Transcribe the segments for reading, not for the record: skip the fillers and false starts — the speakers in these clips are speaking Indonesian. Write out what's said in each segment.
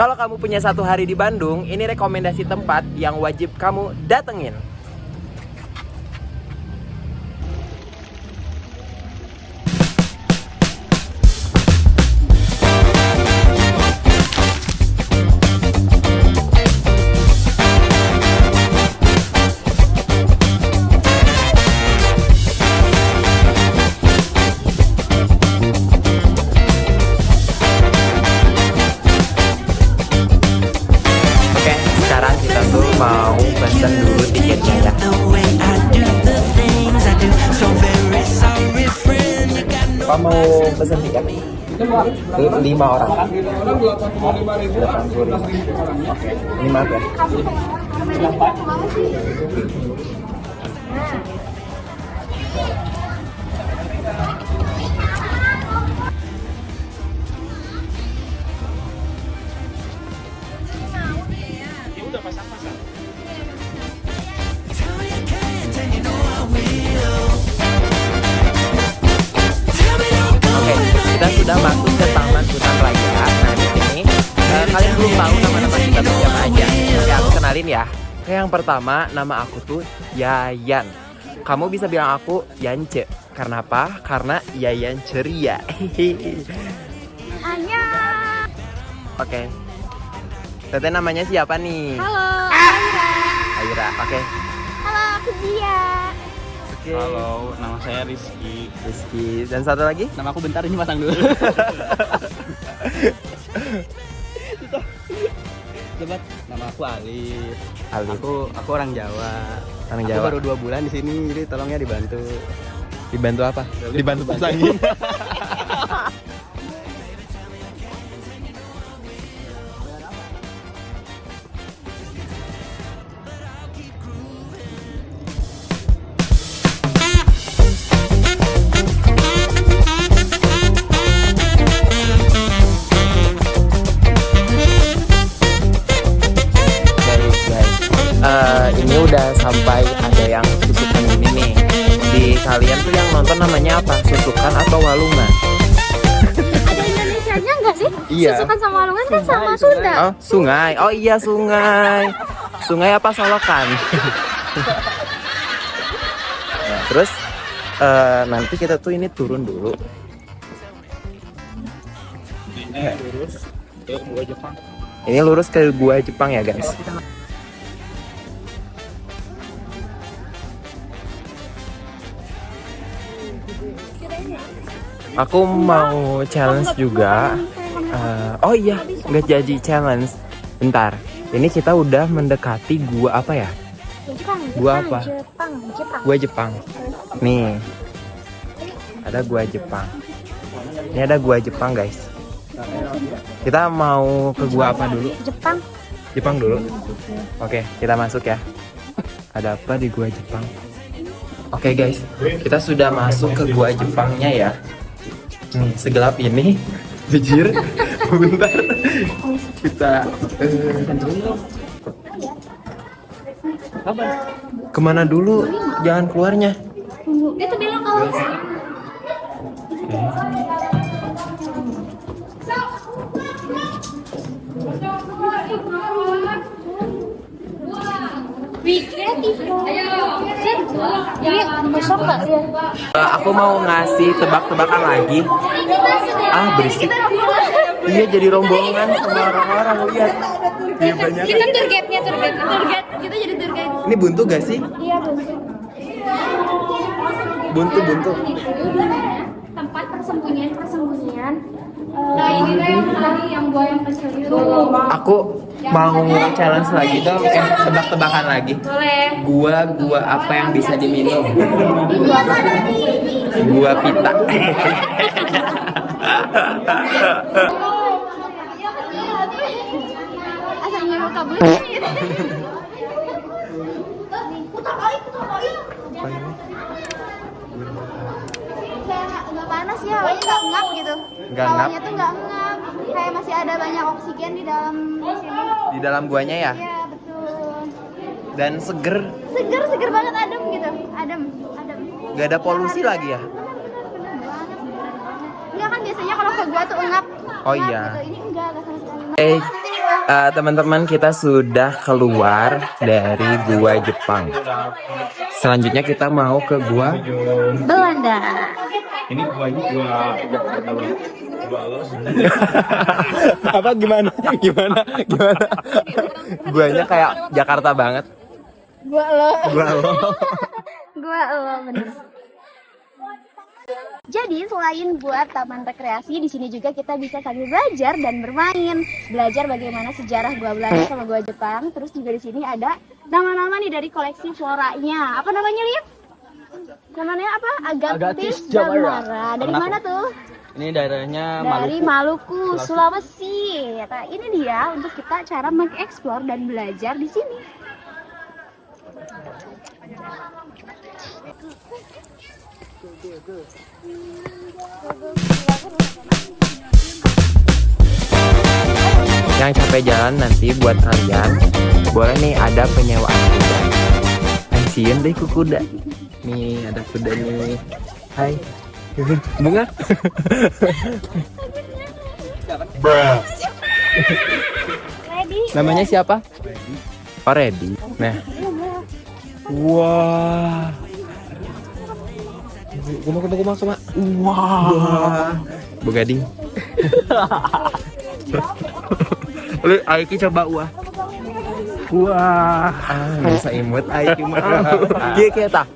Kalau kamu punya 1 hari di Bandung, ini rekomendasi tempat yang wajib kamu datengin. Mau pesen dulu tiketnya ya. Apa mau pesen tiket? 5 orang. 80.000. Oke, ini maaf ya. Kita sudah masuk ke Taman Hutan Raya. Nah, di sini kalian belum tahu nama-nama kita tuh siapa aja. Oke, aku kenalin ya. Oke, yang pertama, nama aku tuh Yayan. Kamu bisa bilang aku Yance. Karena apa? Karena Yayan ceria. Anya. Oke. Teteh namanya siapa nih? Halo. Aira. Oke. Halo, aku Zia. Oke. Halo, nama saya Rizky. Rizky. Dan satu lagi? Nama aku bentar ini pasang dulu. Coba, nama aku Alif. Alif. Aku orang Jawa. Orang Aku Jawa. baru 2 bulan di sini, jadi tolongnya dibantu. Dibantu apa? Dibantu pasangin. Ini udah sampai ada yang susukan ini nih. Di kalian tuh yang nonton namanya apa? Susukan atau walungan? Ada Indonesianya nggak sih? Iya. Susukan sama walungan kan sama Sunda. Oh, sungai. Oh iya, sungai. Sungai apa solokan? Nah, terus nanti kita tuh ini turun dulu. Ini lurus ke Gua Jepang ya, guys. Aku mau challenge juga. Oh iya, nggak jadi challenge. Bentar, ini kita udah mendekati gua apa ya? Gua apa? Gua Jepang. Nih, ada gua Jepang. Ini ada gua Jepang, guys. Kita mau ke gua apa dulu? Jepang. Jepang dulu. Oke, kita masuk ya. Ada apa di gua Jepang? Oke guys, kita sudah masuk ke gua Jepangnya ya. Nih, segelap ini, jujur. Bentar, kita kemana dulu? Jangan keluarnya. Itu bilang kalau Aku mau ngasih tebak-tebakan lagi. Ah, berisik. Iya, jadi rombongan sama orang-orang, lihat. Iya, banyak. kita tour guide-nya, tour guide. Kita jadi tour guide. Ini buntu gak sih? Iya, betul. Buntu. Tempat persembunyian. Nah, ini yang tadi yang buaya yang kecil itu. Aku mau challenge lagi dong, tebak-tebakan lagi. Boleh. Gua apa yang bisa diminum? Ini apa tadi? Gua pita. Asalnya mau kabur. Putar balik. Kayak nggak panas ya, hawanya nggak ngap gitu. Nggak ngap? Hawanya tuh nggak ngap. Kayak masih ada banyak oksigen di dalam sini. Di dalam guanya ya? Iya, betul. Dan seger, Seger banget, adem gitu. Adem. gak ada polusi lagi ya? Bener banget. Enggak kan biasanya kalau ke gua tuh ngap. Oh Ngap iya. gitu. Ini enggak sama sekali. Teman-teman, kita sudah keluar dari gua Jepang. Selanjutnya kita mau ke gua Belanda. Ini gua Jakarta loh. apa gimana? Guanya kayak Jakarta banget. Gua lo. Gua lo. Gua lo bener. Jadi selain buat taman rekreasi, di sini juga kita bisa sambil belajar dan bermain, belajar bagaimana sejarah gua Belanda sama gua Jepang. Terus juga di sini ada nama-nama nih dari koleksi floranya. Apa namanya, Lip? Namanya apa? Agathis Jamara. Dari mana tuh? Ini daerahnya Dari Maluku. Maluku, Sulawesi. Nah, ini dia untuk kita cara mengeksplor dan belajar di sini. Yang capek jalan nanti buat kalian boleh nih ada penyewaan kuda. Kasian deh ku kuda. Nih ada kuda nih. Hai. Bunga. Namanya siapa? Oh, Ready. Nah. Wah. Kuma. Wah. Bu Gading. Lu Aiki coba wah. Wah. Bisa imut Aiki mah. Dia kayak tak.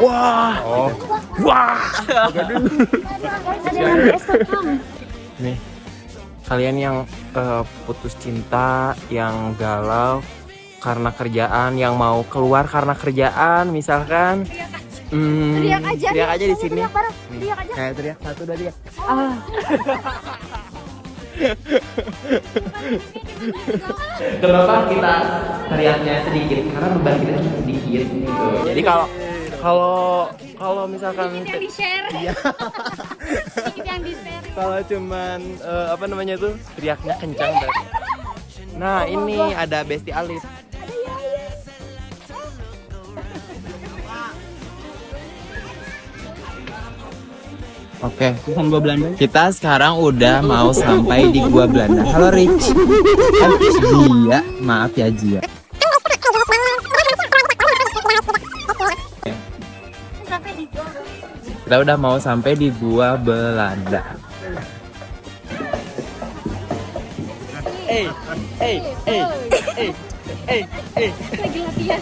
Wah. Oh. Wah. Nih. Kalian yang putus cinta, yang galau karena kerjaan, yang mau keluar karena kerjaan, misalkan teriak aja di sini. Teriak aja. Kayak teriak 1 2 3. Kenapa kita teriaknya sedikit? Karena beban kita cuma sedikit gitu. Jadi kalau misalkan Sedikit yang di-share. Iya. Sedikit yang di-share. Kalau cuman apa namanya tuh teriaknya kencang banget. Nah, ini ada Besti Alif. Oke, Gua Belanda. kita sekarang udah mau sampai di Gua Belanda. Halo Rich. Jia, maaf ya Jia. Kita udah mau sampai di Gua Belanda. Lagi latihan.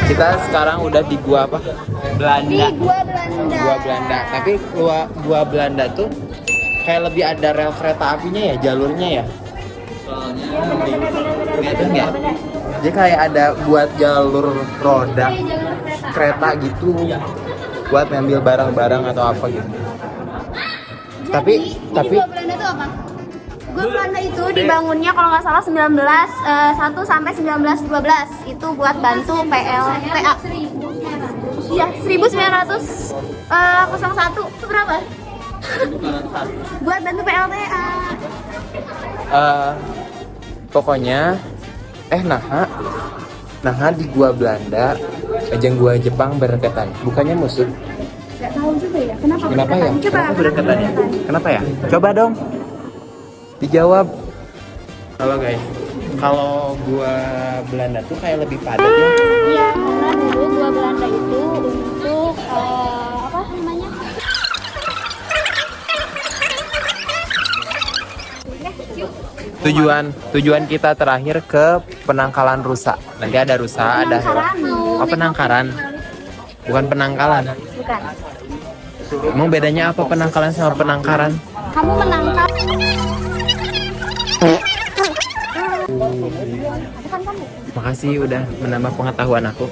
Kita sekarang udah di Gua apa? Belanda. Di Gua Belanda. Gua Belanda. Tapi Gua Belanda tuh kayak lebih ada rel kereta apinya ya, jalurnya ya. Lihatin nggak? Jadi kayak ada buat jalur roda kereta gitu, buat ngambil barang-barang atau apa gitu. Tapi Gua Belanda itu apa? Gua Belanda itu dibangunnya kalau nggak salah 1 sampai 1912. Itu buat bantu PLTA. Iya, 1901 itu berapa? Buat bantu PLTA. Pokoknya nah di Gua Belanda jeung Gua Jepang berdekatan. Bukannya musuh. Gak tahu juga ya. Kenapa Ya? Coba Kenapa berdekatan ya? Kenapa ya? Coba dong. Dijawab. Halo guys. Kalau Gua Belanda tuh kayak lebih padat ya. Iya, karena dulu Gua Belanda itu untuk apa namanya? Tujuan kita terakhir ke penangkalan rusa. Nanti ada rusa, ada hewan. Oh, penangkaran. Bukan penangkalan. Bukan. Emang bedanya apa penangkalan sama penangkaran? Kamu menangkap. Bukan kamu. Makasih udah menambah pengetahuan aku.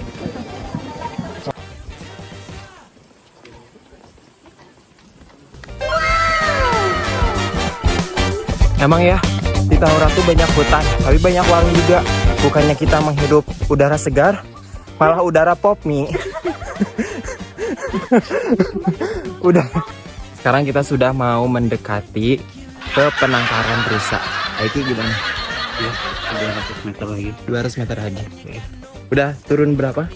Emang ya, di Tahura tuh banyak hutan, tapi banyak warung juga. Bukannya kita menghirup udara segar, malah udara pop mie. Udah. Sekarang kita sudah mau mendekati ke penangkaran rusa. Aiki gimana? 200 meter lagi. 200 meter lagi. Udah turun berapa?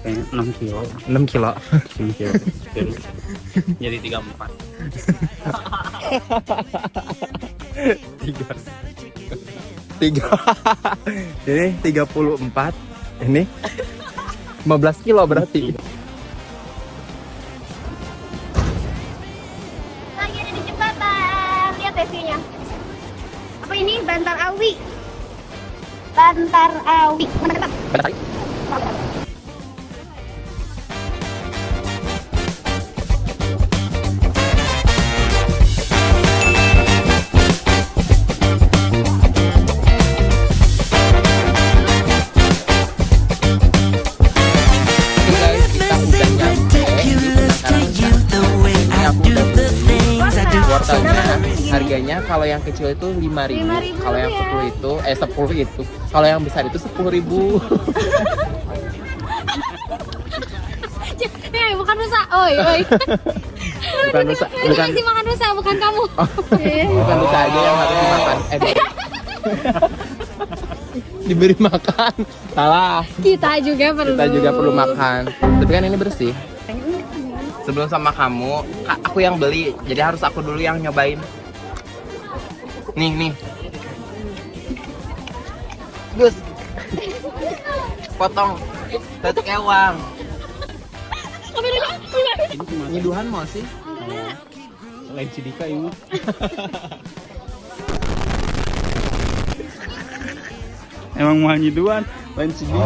Kayaknya 6 kilo. 6 kilo. 6 kilo. Jadi 34. 3. Ini 34. Ini 15 kilo berarti. Lagi ada di jembatan. Lihat TV-nya. Apa ini? Bantar Awi. Bantar Awi. Mana depan? Benar kali. Harganya kalau yang kecil itu 5.000, 5.000 kalau yang ya. 10 itu 10 itu, kalau yang besar itu 10.000. Nih, bukan rusa. Oi, oi. Bukan rusa, bukan Masih makan rusa, bukan kamu. bukan rusa aja yang harus dimakan. Diberi makan. Salah. Kita juga Perlu makan. Tapi kan ini bersih. Sebelum sama kamu, aku yang beli, jadi harus aku dulu yang nyobain. Nih. Gus. Potong. Tetek ewang. Nyiduhan mau sih? Lain Cidika ini. Emang mau nyiduan, lain Cidika.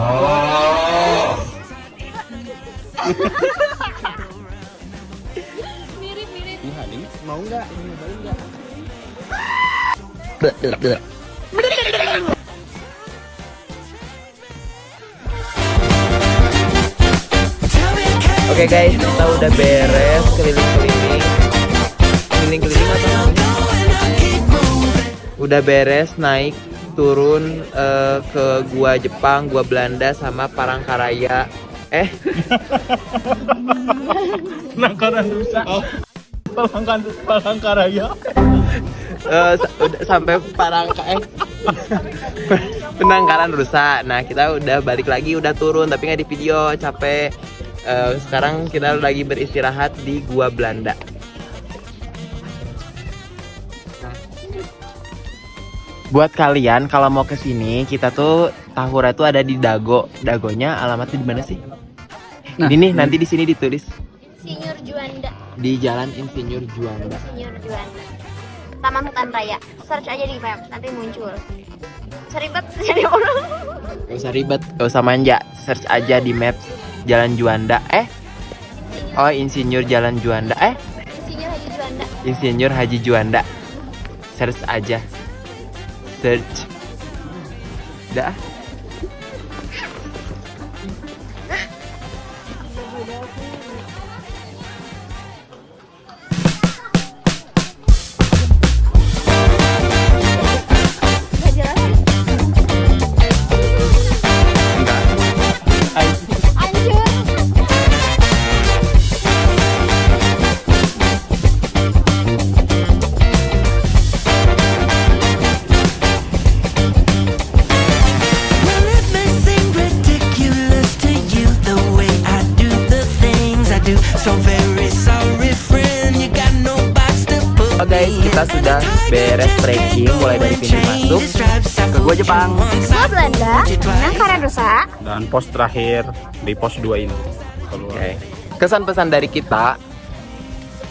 Mirip-mirip. Mau nggak? Ini nyobain nggak? Oke guys, kita udah beres keliling-keliling apa namanya? Udah beres naik turun ke gua Jepang, gua Belanda sama Palangkaraya. Penangkaran rusa. Palangkaraya. Udah sampai penangkaran rusak. Nah kita udah balik lagi, udah turun tapi nggak di video, capek. Sekarang kita lagi beristirahat di gua Belanda. Buat kalian kalau mau kesini, kita tuh Tahura tuh ada di Dago. Dagonya alamatnya di mana sih? Nah, ini nanti di sini ditulis Insinyur Juanda. di Jalan Insinyur Juanda. Insinyur Juanda. Taman Hutan Raya. Search aja di map, nanti muncul. Seribet jadi orang. Gak usah ribet, gak usah manja. Search aja di Maps Jalan Juanda. Oh, Insinyur Jalan Juanda. Insinyur Haji Juanda. Insinyur Haji Juanda. Search aja. Search. Udah. Gak jelas. Hancur. Well, it may seem ridiculous to you the way I do the things I do. So very sorry, friend, you got no box to put Oh guys, kita sudah beres trekking mulai dari pintu masuk ke gua Jepang. Gua Belanda, penangkaran rusak. Dan pos terakhir di pos 2 ini. Oke. Kesan pesan dari kita,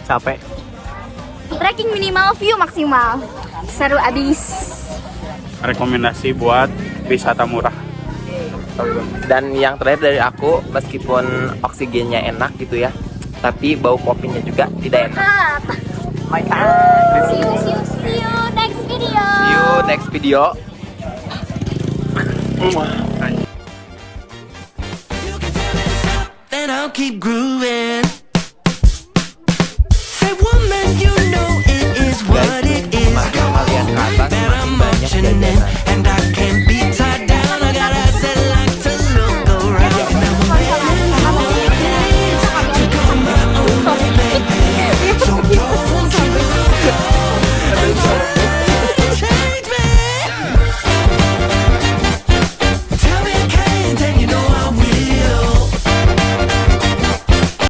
capek. Trekking minimal, view maksimal. Seru abis. Rekomendasi buat wisata murah. Dan yang terakhir dari aku, meskipun oksigennya enak gitu ya, tapi bau kopinya juga tidak enak. See you next video. See you next video. then I'll keep grooving.